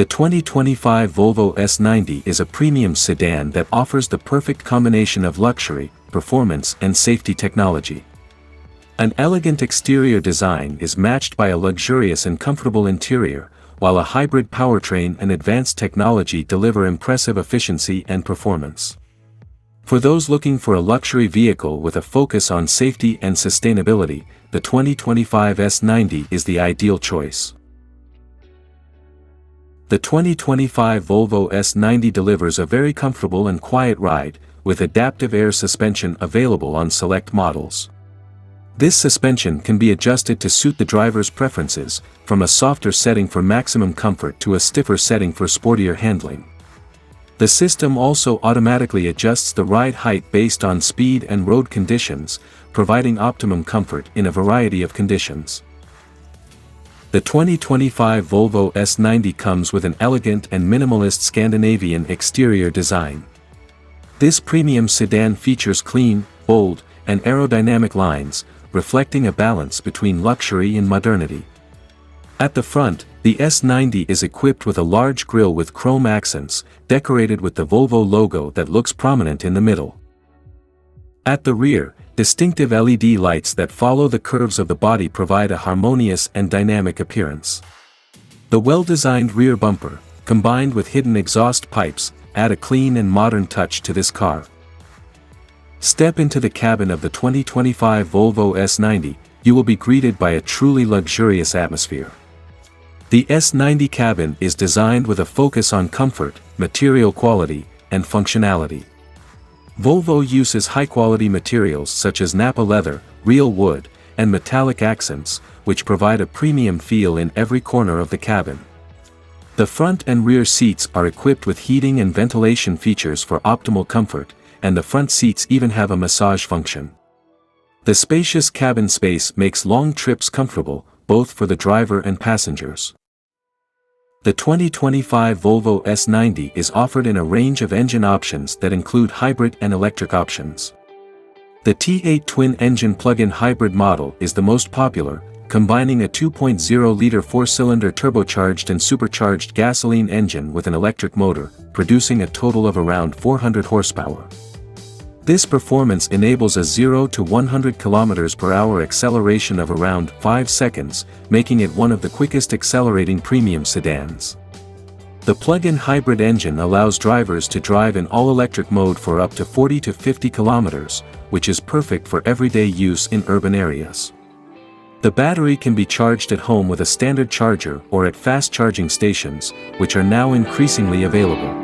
The 2025 Volvo S90 is a premium sedan that offers the perfect combination of luxury, performance and safety technology. An elegant exterior design is matched by a luxurious and comfortable interior, while a hybrid powertrain and advanced technology deliver impressive efficiency and performance. For those looking for a luxury vehicle with a focus on safety and sustainability, the 2025 S90 is the ideal choice. The 2025 Volvo S90 delivers a very comfortable and quiet ride, with adaptive air suspension available on select models. This suspension can be adjusted to suit the driver's preferences, from a softer setting for maximum comfort to a stiffer setting for sportier handling. The system also automatically adjusts the ride height based on speed and road conditions, providing optimum comfort in a variety of conditions. The 2025 Volvo S90 comes with an elegant and minimalist Scandinavian exterior design. This premium sedan features clean, bold, and aerodynamic lines, reflecting a balance between luxury and modernity. At the front, the S90 is equipped with a large grille with chrome accents, decorated with the Volvo logo that looks prominent in the middle. At the rear, distinctive LED lights that follow the curves of the body provide a harmonious and dynamic appearance. The well-designed rear bumper, combined with hidden exhaust pipes, add a clean and modern touch to this car. Step into the cabin of the 2025 Volvo S90, you will be greeted by a truly luxurious atmosphere. The S90 cabin is designed with a focus on comfort, material quality, and functionality. Volvo uses high-quality materials such as Nappa leather, real wood, and metallic accents, which provide a premium feel in every corner of the cabin. The front and rear seats are equipped with heating and ventilation features for optimal comfort, and the front seats even have a massage function. The spacious cabin space makes long trips comfortable, both for the driver and passengers. The 2025 Volvo S90 is offered in a range of engine options that include hybrid and electric options. The T8 twin-engine plug-in hybrid model is the most popular, combining a 2.0-liter four-cylinder turbocharged and supercharged gasoline engine with an electric motor, producing a total of around 400 horsepower. This performance enables a 0 to 100 km/h acceleration of around 5 seconds, making it one of the quickest accelerating premium sedans. The plug-in hybrid engine allows drivers to drive in all-electric mode for up to 40 to 50 km, which is perfect for everyday use in urban areas. The battery can be charged at home with a standard charger or at fast charging stations, which are now increasingly available.